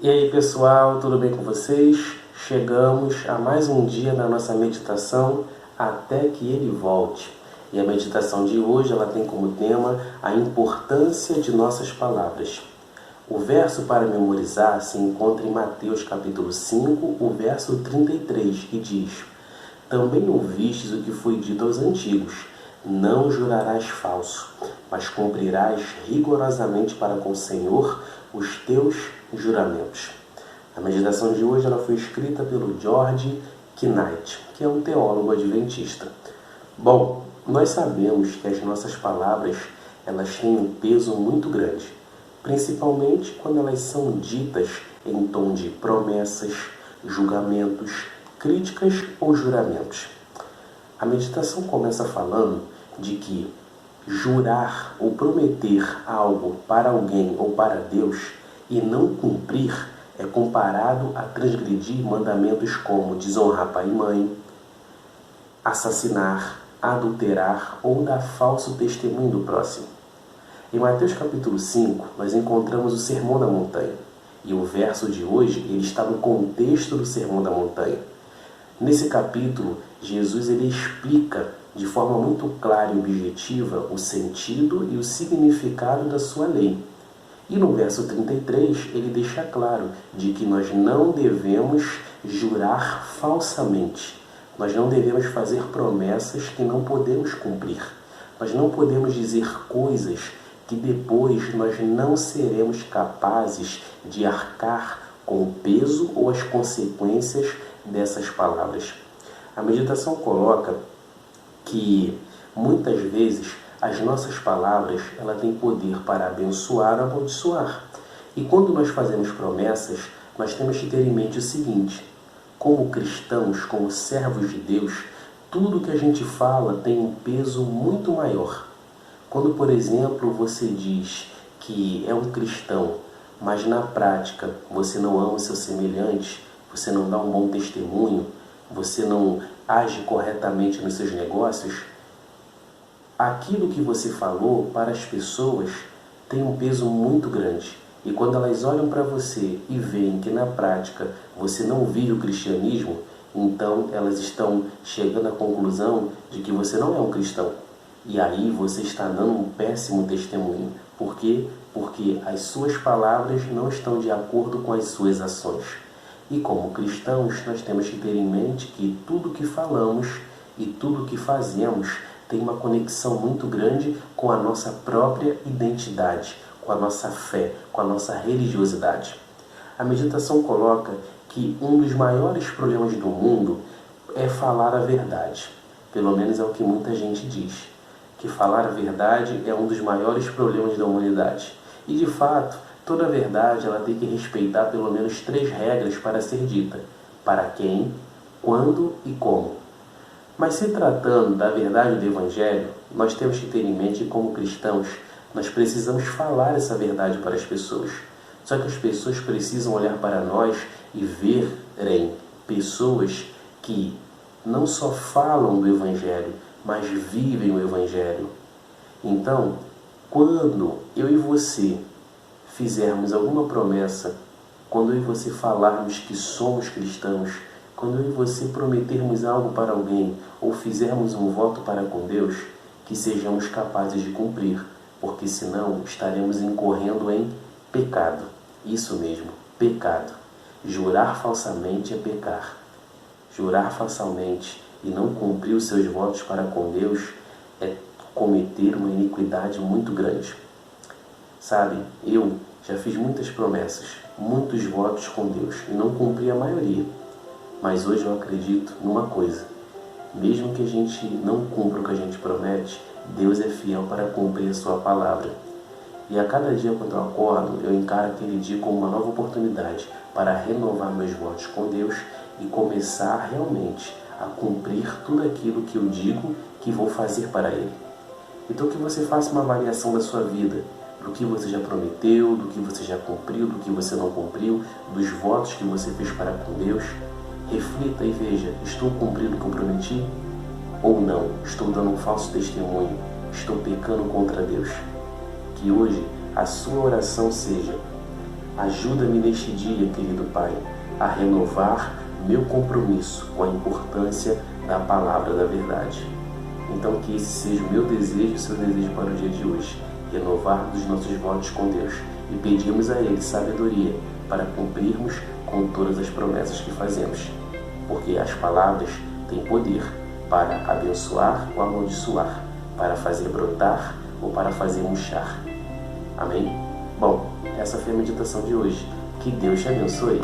E aí pessoal, tudo bem com vocês? Chegamos a mais um dia da nossa meditação até que ele volte. E a meditação de hoje ela tem como tema a importância de nossas palavras. O verso para memorizar se encontra em Mateus capítulo 5, o verso 33, que diz: Também ouvistes o que foi dito aos antigos, não jurarás falso, mas cumprirás rigorosamente para com o Senhor os teus juramentos. A meditação de hoje ela foi escrita pelo George Knight, que é um teólogo adventista. Bom, nós sabemos que as nossas palavras elas têm um peso muito grande, principalmente quando elas são ditas em tom de promessas, julgamentos, críticas ou juramentos. A meditação começa falando de que jurar ou prometer algo para alguém ou para Deus e não cumprir é comparado a transgredir mandamentos como desonrar pai e mãe, assassinar, adulterar ou dar falso testemunho do próximo. Em Mateus capítulo 5, nós encontramos o Sermão da Montanha. E o verso de hoje ele está no contexto do Sermão da Montanha. Nesse capítulo, Jesus ele explica de forma muito clara e objetiva o sentido e o significado da sua lei. E no verso 33, ele deixa claro de que nós não devemos jurar falsamente. Nós não devemos fazer promessas que não podemos cumprir. Nós não podemos dizer coisas que depois nós não seremos capazes de arcar com o peso ou as consequências dessas palavras. A meditação coloca que muitas vezes as nossas palavras ela têm poder para abençoar ou amaldiçoar. E quando nós fazemos promessas, nós temos que ter em mente o seguinte: como cristãos, como servos de Deus, tudo que a gente fala tem um peso muito maior. Quando, por exemplo, você diz que é um cristão, mas na prática você não ama o seu semelhante, você não dá um bom testemunho, você não age corretamente nos seus negócios, aquilo que você falou para as pessoas tem um peso muito grande. E quando elas olham para você e veem que na prática você não vive o cristianismo, então elas estão chegando à conclusão de que você não é um cristão. E aí você está dando um péssimo testemunho. Por quê? Porque as suas palavras não estão de acordo com as suas ações. E como cristãos, nós temos que ter em mente que tudo que falamos e tudo que fazemos tem uma conexão muito grande com a nossa própria identidade, com a nossa fé, com a nossa religiosidade. A meditação coloca que um dos maiores problemas do mundo é falar a verdade. Pelo menos é o que muita gente diz. Que falar a verdade é um dos maiores problemas da humanidade. E de fato, toda verdade ela tem que respeitar pelo menos 3 regras para ser dita: para quem, quando e como. Mas se tratando da verdade do Evangelho, nós temos que ter em mente que como cristãos, nós precisamos falar essa verdade para as pessoas. Só que as pessoas precisam olhar para nós e verem pessoas que não só falam do Evangelho, mas vivem o Evangelho. Então, quando eu e você fizermos alguma promessa, quando eu e você falarmos que somos cristãos, quando eu e você prometermos algo para alguém ou fizermos um voto para com Deus, que sejamos capazes de cumprir, porque senão estaremos incorrendo em pecado. Isso mesmo, pecado. Jurar falsamente é pecar. Jurar falsamente e não cumprir os seus votos para com Deus é cometer uma iniquidade muito grande. Sabe, eu já fiz muitas promessas, muitos votos com Deus e não cumpri a maioria. Mas hoje eu acredito numa coisa: mesmo que a gente não cumpra o que a gente promete, Deus é fiel para cumprir a sua palavra. E a cada dia quando eu acordo, eu encaro aquele dia como uma nova oportunidade para renovar meus votos com Deus e começar realmente a cumprir tudo aquilo que eu digo que vou fazer para Ele. Então que você faça uma avaliação da sua vida, do que você já prometeu, do que você já cumpriu, do que você não cumpriu, dos votos que você fez para com Deus. Reflita e veja: estou cumprindo o que eu prometi? Ou não? Estou dando um falso testemunho? Estou pecando contra Deus? Que hoje a sua oração seja: Ajuda-me neste dia, querido Pai, a renovar meu compromisso com a importância da palavra da verdade. Então que esse seja o meu desejo e o seu desejo para o dia de hoje, renovarmos os nossos votos com Deus e pedirmos a Ele sabedoria para cumprirmos com todas as promessas que fazemos, porque as palavras têm poder para abençoar ou amaldiçoar, para fazer brotar ou para fazer murchar. Amém? Bom, essa foi a meditação de hoje. Que Deus te abençoe.